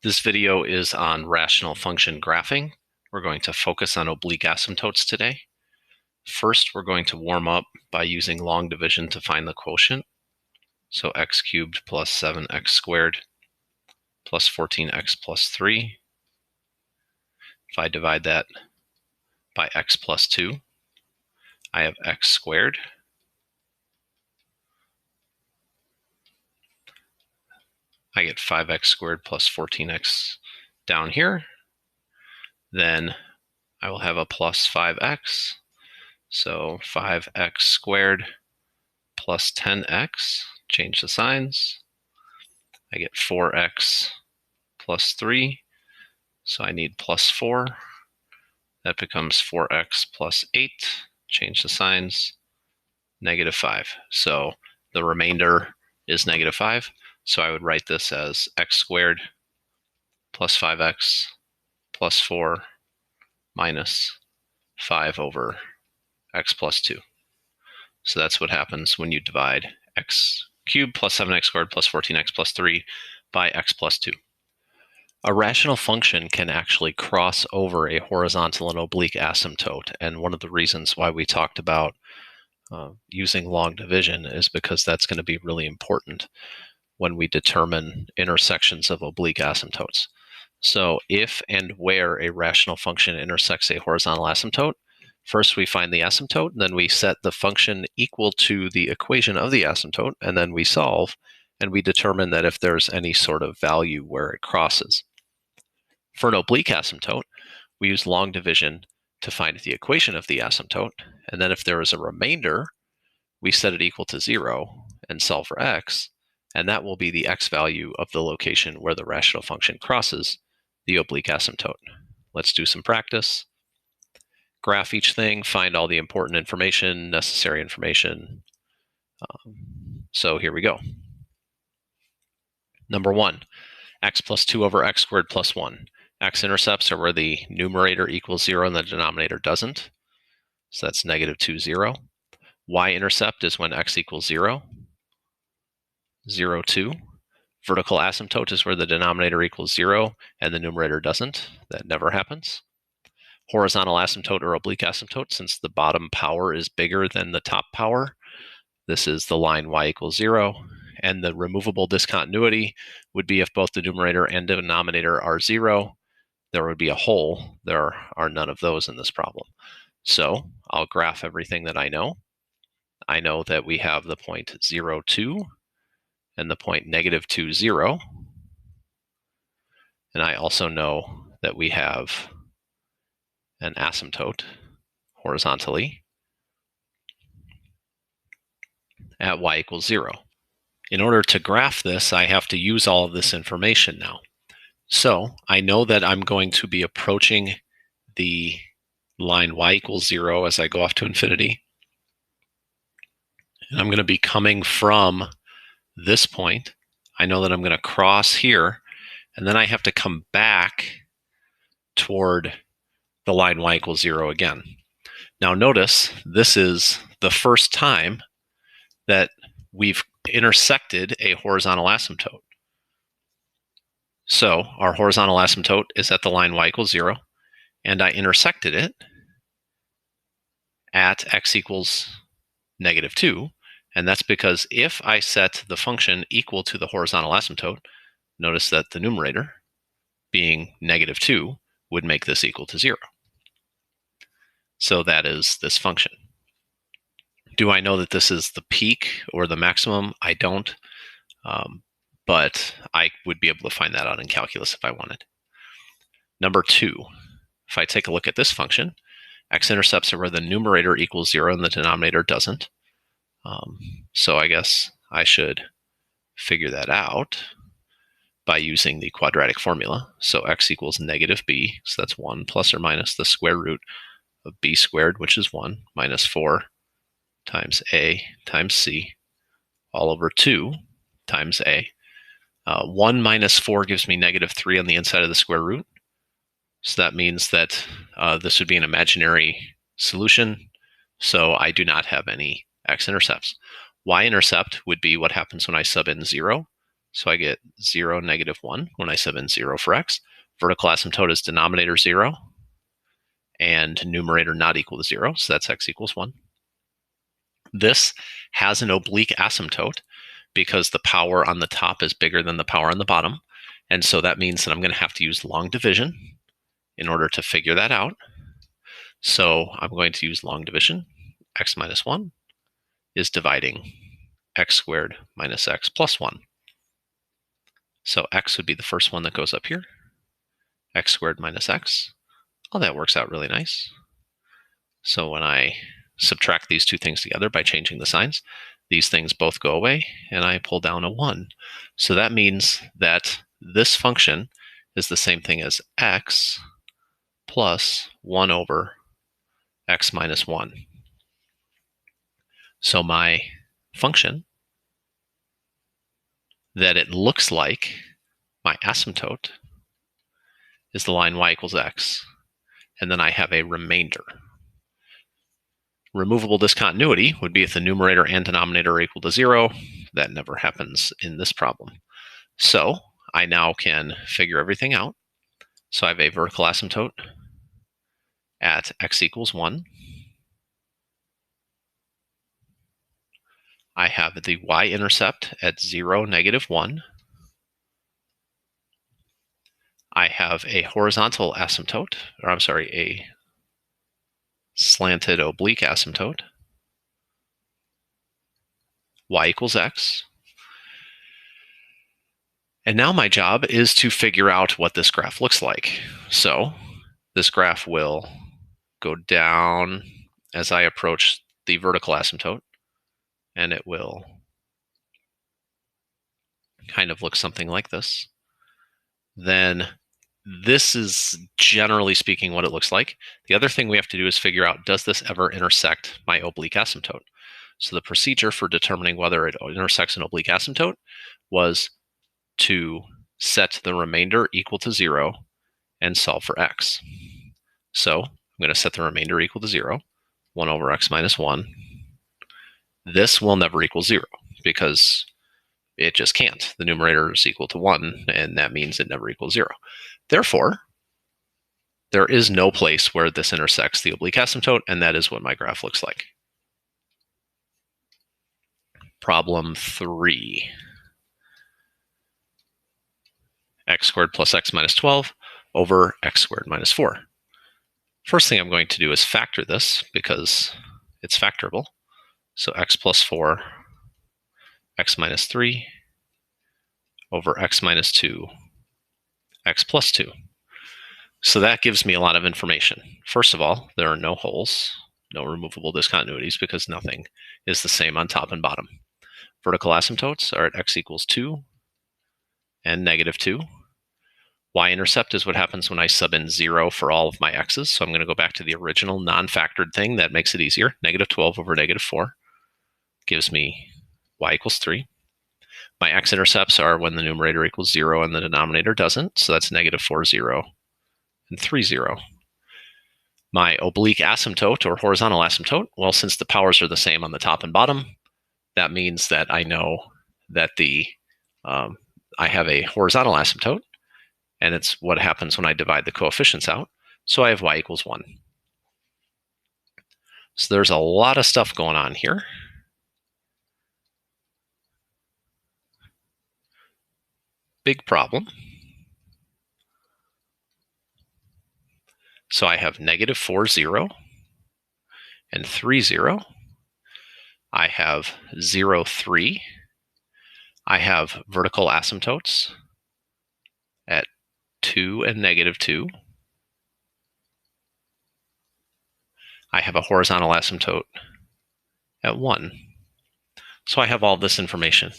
This video is on rational function graphing. We're going to focus on oblique asymptotes today. First, we're going to warm up by using long division to find the quotient. So x cubed plus 7x squared plus 14x plus 3. If I divide that by x plus 2, I have x squared. I get 5x squared plus 14x down here. Then I will have a plus 5x. So 5x squared plus 10x, change the signs. I get 4x plus 3, so I need plus 4. That becomes 4x plus 8, change the signs, negative 5. So the remainder is negative 5. So I would write this as x squared plus 5x plus 4 minus 5 over x plus 2. So that's what happens when you divide x cubed plus 7x squared plus 14x plus 3 by x plus 2. A rational function can actually cross over a horizontal and oblique asymptote, and one of the reasons why we talked about using long division is because that's going to be really important when we determine intersections of oblique asymptotes. So if and where a rational function intersects a horizontal asymptote, first we find the asymptote, then we set the function equal to the equation of the asymptote, and then we solve, and we determine that if there's any sort of value where it crosses. For an oblique asymptote, we use long division to find the equation of the asymptote, and then if there is a remainder, we set it equal to 0 and solve for x, and that will be the x value of the location where the rational function crosses the oblique asymptote. Let's do some practice. Graph each thing, find all the important information, necessary information. So here we go. Number 1, x plus 2 over x squared plus 1. X-intercepts are where the numerator equals 0 and the denominator doesn't. So that's negative 2, 0. Y-intercept is when x equals 0. 0, 2. Vertical asymptote is where the denominator equals 0 and the numerator doesn't. That never happens. Horizontal asymptote or oblique asymptote, since the bottom power is bigger than the top power, this is the line y equals 0. And the removable discontinuity would be if both the numerator and denominator are 0, there would be a hole. There are none of those in this problem. So I'll graph everything that I know. I know that we have the point 0, 2 and the point negative 2, 0. And I also know that we have an asymptote horizontally at y equals 0. In order to graph this, I have to use all of this information now. So I know that I'm going to be approaching the line y equals 0 as I go off to infinity. And I'm going to be coming from this point. I know that I'm going to cross here, and then I have to come back toward the line y equals 0 again. Now notice, this is the first time that we've intersected a horizontal asymptote. So our horizontal asymptote is at the line y equals 0, and I intersected it at x equals negative 2, and that's because if I set the function equal to the horizontal asymptote, notice that the numerator, being negative 2, would make this equal to 0. So that is this function. Do I know that this is the peak or the maximum? I don't, but I would be able to find that out in calculus if I wanted. Number 2, if I take a look at this function, x-intercepts are where the numerator equals 0 and the denominator doesn't. So I guess I should figure that out by using the quadratic formula. So x equals negative b, so that's 1 plus or minus the square root of b squared, which is 1, minus 4 times a times c, all over 2 times a. 1 minus 4 gives me negative 3 on the inside of the square root. So that means that this would be an imaginary solution, so I do not have any x-intercepts. Y-intercept would be what happens when I sub in 0. So I get 0, -1 when I sub in 0 for x. Vertical asymptote is denominator 0 and numerator not equal to 0, so that's x equals 1. This has an oblique asymptote because the power on the top is bigger than the power on the bottom. And so that means that I'm going to have to use long division in order to figure that out. So I'm going to use long division. X minus 1 is dividing x squared minus x plus 1. So x would be the first one that goes up here. X squared minus x. Oh, that works out really nice. So when I subtract these two things together by changing the signs, these things both go away, and I pull down a 1. So that means that this function is the same thing as x plus 1 over x minus 1. So my function that it looks like my asymptote is the line y equals x, and then I have a remainder. Removable discontinuity would be if the numerator and denominator are equal to 0. That never happens in this problem. So I now can figure everything out. So I have a vertical asymptote at x equals 1. I have the y-intercept at 0, -1. I have a horizontal asymptote, or I'm sorry, a slanted oblique asymptote. Y equals x. And now my job is to figure out what this graph looks like. So this graph will go down as I approach the vertical asymptote, and it will kind of look something like this. Then this is generally speaking what it looks like. The other thing we have to do is figure out, does this ever intersect my oblique asymptote? So the procedure for determining whether it intersects an oblique asymptote was to set the remainder equal to 0 and solve for x. So I'm going to set the remainder equal to 0, 1 over x minus 1. This will never equal 0 because it just can't. The numerator is equal to 1, and that means it never equals 0. Therefore, there is no place where this intersects the oblique asymptote, and that is what my graph looks like. Problem 3. X squared plus x minus 12 over x squared minus 4. First thing I'm going to do is factor this because it's factorable. So x plus 4, x minus 3 over x minus 2, x plus 2. So that gives me a lot of information. First of all, there are no holes, no removable discontinuities because nothing is the same on top and bottom. Vertical asymptotes are at x equals 2 and -2. Y-intercept is what happens when I sub in 0 for all of my x's. So I'm going to go back to the original non-factored thing. That makes it easier. -12 over -4 gives me y equals 3. My x-intercepts are when the numerator equals 0 and the denominator doesn't. So that's -4, 0, and 3, 0. My oblique asymptote or horizontal asymptote, well, since the powers are the same on the top and bottom, that means that I know that I have a horizontal asymptote, and it's what happens when I divide the coefficients out. So I have y equals 1. So there's a lot of stuff going on here. Big problem. So I have -4, 0, and 3, 0. I have 0, 3. I have vertical asymptotes at 2 and -2. I have a horizontal asymptote at 1. So I have all this information.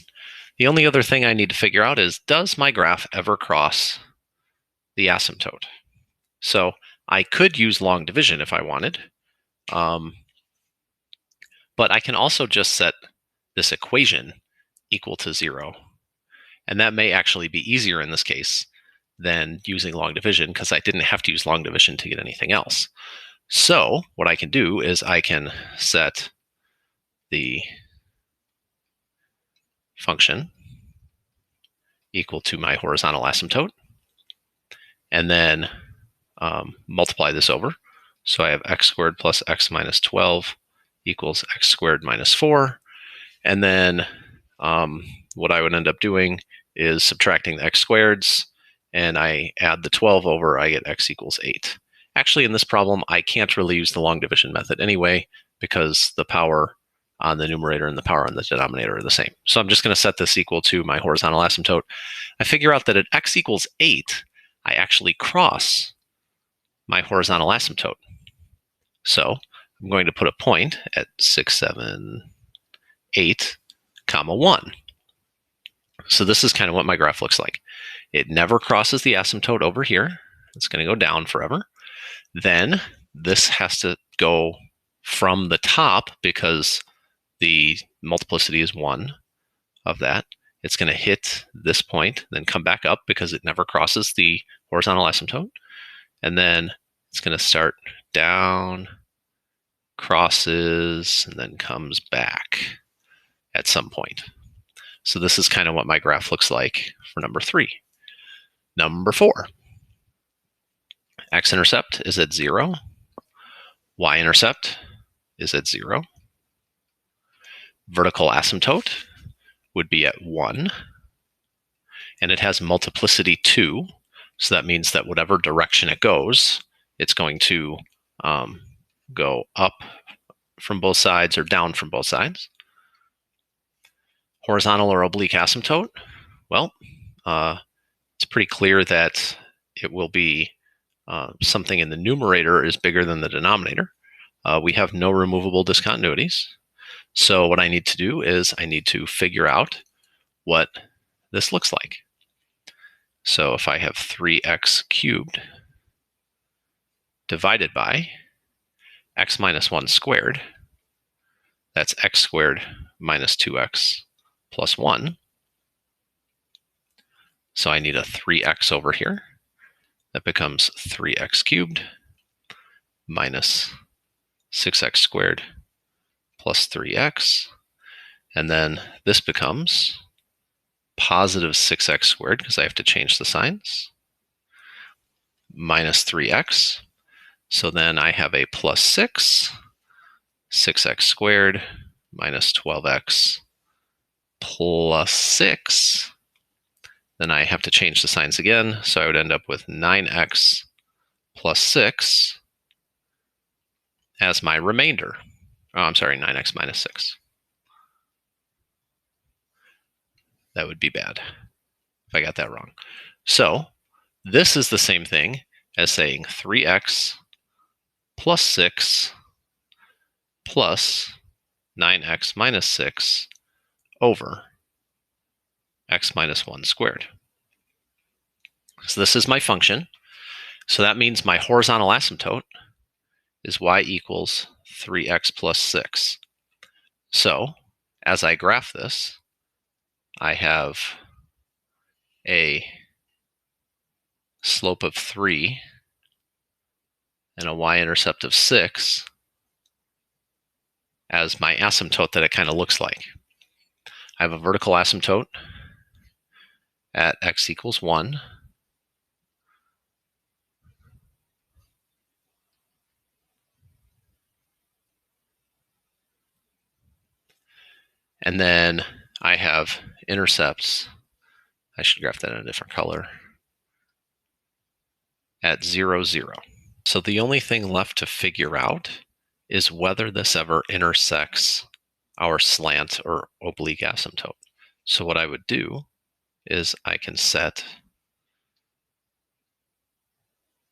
The only other thing I need to figure out is, does my graph ever cross the asymptote? So I could use long division if I wanted, but I can also just set this equation equal to 0. And that may actually be easier in this case than using long division because I didn't have to use long division to get anything else. So what I can do is I can set the function equal to my horizontal asymptote, and then multiply this over. So I have x squared plus x minus 12 equals x squared minus 4. And then what I would end up doing is subtracting the x squareds, and I add the 12 over, I get x equals 8. Actually, in this problem, I can't really use the long division method anyway, because the power on the numerator and the power on the denominator are the same. So I'm just going to set this equal to my horizontal asymptote. I figure out that at x equals 8, I actually cross my horizontal asymptote. So I'm going to put a point at 6, 7, 8, comma 1. So this is kind of what my graph looks like. It never crosses the asymptote over here. It's going to go down forever. Then this has to go from the top, because the multiplicity is 1 of that. It's going to hit this point, then come back up because it never crosses the horizontal asymptote. And then it's going to start down, crosses, and then comes back at some point. So this is kind of what my graph looks like for number 3. Number 4, x-intercept is at 0. Y-intercept is at 0. Vertical asymptote would be at 1. And it has multiplicity 2. So that means that whatever direction it goes, it's going to go up from both sides or down from both sides. Horizontal or oblique asymptote, well, it's pretty clear that it will be something in the numerator is bigger than the denominator. We have no removable discontinuities. So what I need to do is I need to figure out what this looks like. So if I have 3x cubed divided by x minus 1 squared, that's x squared minus 2x plus 1. So I need a 3x over here. That becomes 3x cubed minus 6x squared plus 3x. And then this becomes positive 6x squared, because I have to change the signs, minus 3x. So then I have a plus 6x squared minus 12x plus 6. Then I have to change the signs again, so I would end up with 9x plus 6 as my remainder. Oh, I'm sorry, 9x minus 6. That would be bad if I got that wrong. So this is the same thing as saying 3x plus 6 plus 9x minus 6 over x minus 1 squared. So this is my function. So that means my horizontal asymptote is y equals 3x plus 6. So as I graph this, I have a slope of 3 and a y-intercept of 6 as my asymptote that it kind of looks like. I have a vertical asymptote at x equals 1. And then I have intercepts. I should graph that in a different color. At 0, 0. So the only thing left to figure out is whether this ever intersects our slant or oblique asymptote. So what I would do is I can set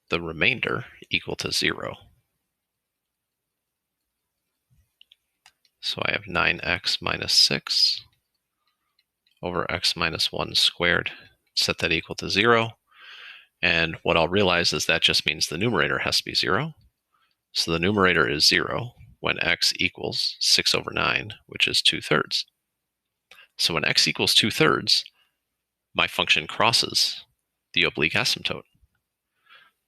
the remainder equal to 0. So I have 9x minus 6 over x minus 1 squared. Set that equal to 0. And what I'll realize is that just means the numerator has to be 0. So the numerator is 0 when x equals 6 over 9, which is 2/3. So when x equals 2/3, my function crosses the oblique asymptote.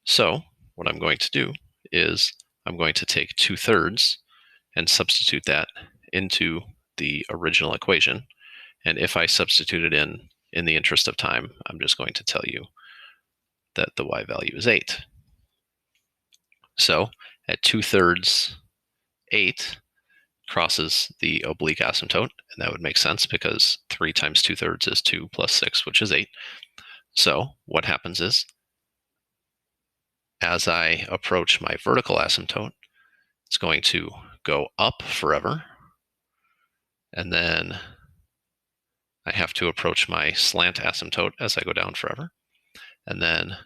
So what I'm going to do is I'm going to take 2/3 and substitute that into the original equation. And if I substitute it in in the interest of time, I'm just going to tell you that the y value is 8. So at 2/3, 8 crosses the oblique asymptote, and that would make sense because 3 times 2/3 is 2 plus 6, which is 8. So what happens is, as I approach my vertical asymptote, it's going to go up forever, and then I have to approach my slant asymptote as I go down forever. And then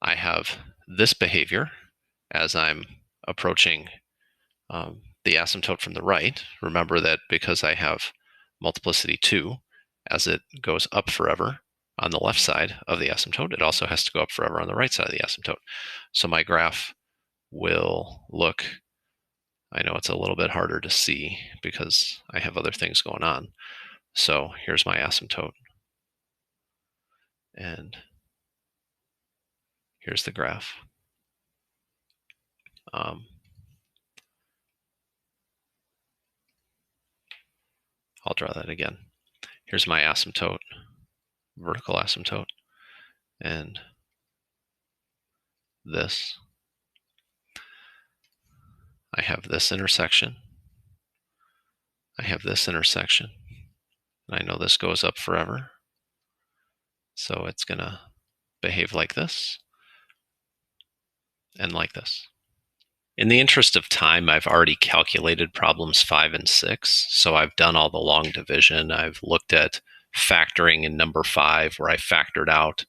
I have this behavior as I'm approaching the asymptote from the right. Remember that because I have multiplicity 2, as it goes up forever on the left side of the asymptote, it also has to go up forever on the right side of the asymptote. So my graph will look, I know it's a little bit harder to see because I have other things going on. So here's my asymptote. And here's the graph. I'll draw that again. Here's my asymptote, vertical asymptote, and this. I have this intersection. I have this intersection. And I know this goes up forever. So it's going to behave like this and like this. In the interest of time, I've already calculated problems 5 and 6. So I've done all the long division. I've looked at factoring in number 5, where I factored out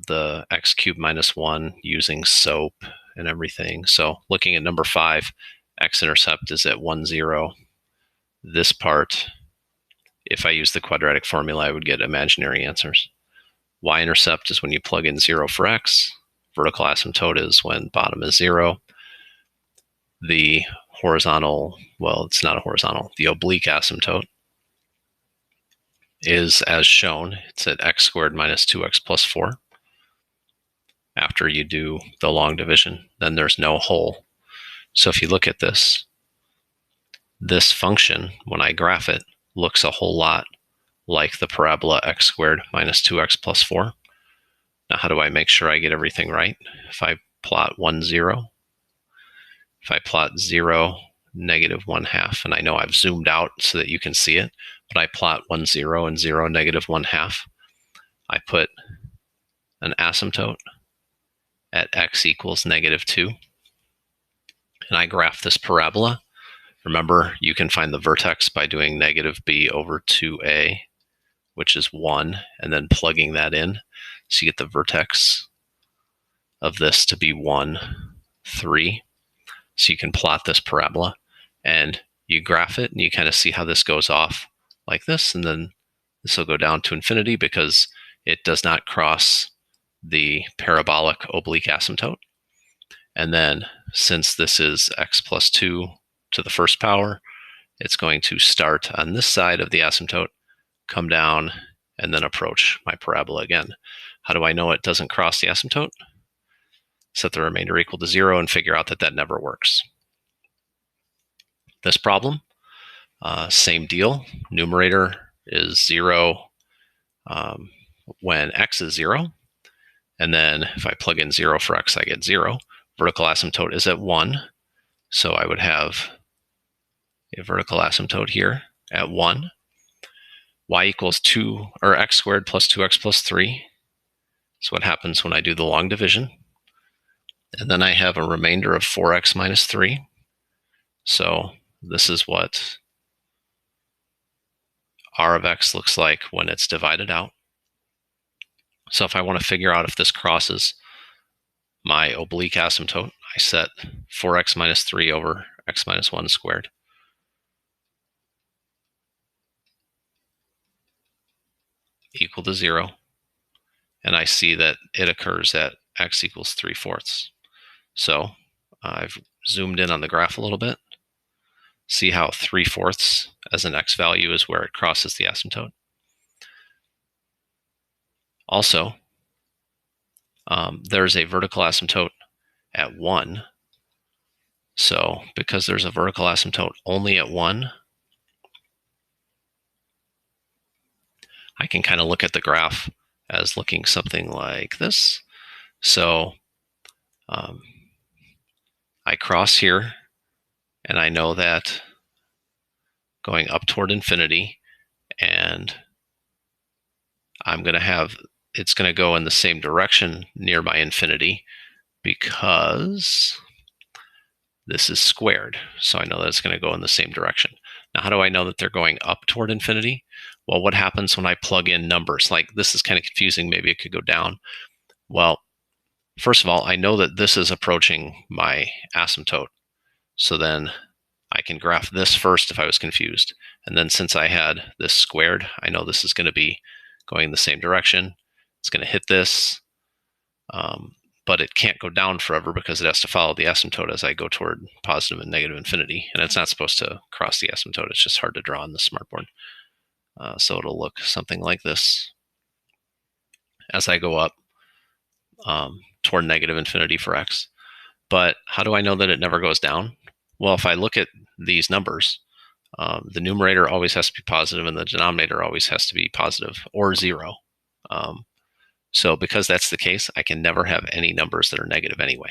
the x cubed minus 1 using SOAP and everything. So looking at number 5, x-intercept is at 1, 0. This part, if I use the quadratic formula, I would get imaginary answers. Y-intercept is when you plug in 0 for x. Vertical asymptote is when bottom is 0. The horizontal, well, it's not a horizontal, the oblique asymptote is as shown. It's at x squared minus 2x plus 4. After you do the long division, then there's no hole. So if you look at this function, when I graph it, looks a whole lot like the parabola x squared minus 2x plus 4. Now, how do I make sure I get everything right? If I plot 1, 0, if I plot 0, negative 1/2, and I know I've zoomed out so that you can see it, but I plot 1, 0, and 0, negative 1/2, I put an asymptote at x equals negative 2, and I graph this parabola. Remember, you can find the vertex by doing negative b over 2a, which is 1, and then plugging that in. So you get the vertex of this to be 1, 3. So you can plot this parabola, and you graph it, and you kind of see how this goes off like this, and then this will go down to infinity because it does not cross the parabolic oblique asymptote. And then since this is x plus 2 to the first power, it's going to start on this side of the asymptote, come down, and then approach my parabola again. How do I know it doesn't cross the asymptote? Set the remainder equal to 0 and figure out that that never works. This problem, same deal. Numerator is 0 when x is 0. And then if I plug in 0 for x, I get 0. Vertical asymptote is at 1. So I would have a vertical asymptote here at 1. Y equals 2, or x squared plus 2x plus 3. That's what happens when I do the long division. And then I have a remainder of 4x minus 3. So this is what r of x looks like when it's divided out. So if I want to figure out if this crosses my oblique asymptote, I set 4x minus 3 over x minus 1 squared. Equal to 0. And I see that it occurs at x equals 3/4. So I've zoomed in on the graph a little bit. See how 3/4 as an x value is where it crosses the asymptote. Also, there's a vertical asymptote at 1. So because there's a vertical asymptote only at 1, I can kind of look at the graph as looking something like this. So I cross here, and I know that going up toward infinity, and I'm going to have, it's going to go in the same direction near my infinity because this is squared. So I know that it's going to go in the same direction. Now, how do I know that they're going up toward infinity? Well, what happens when I plug in numbers? Like, this is kind of confusing. Maybe it could go down. Well, first of all, I know that this is approaching my asymptote. So then I can graph this first if I was confused. And then since I had this squared, I know this is going to be going in the same direction. It's going to hit this, but it can't go down forever because it has to follow the asymptote as I go toward positive and negative infinity. And it's not supposed to cross the asymptote. It's just hard to draw on the smartboard. So it'll look something like this as I go up toward negative infinity for x. But how do I know that it never goes down? Well, if I look at these numbers, the numerator always has to be positive and the denominator always has to be positive or zero. So because that's the case, I can never have any numbers that are negative anyway.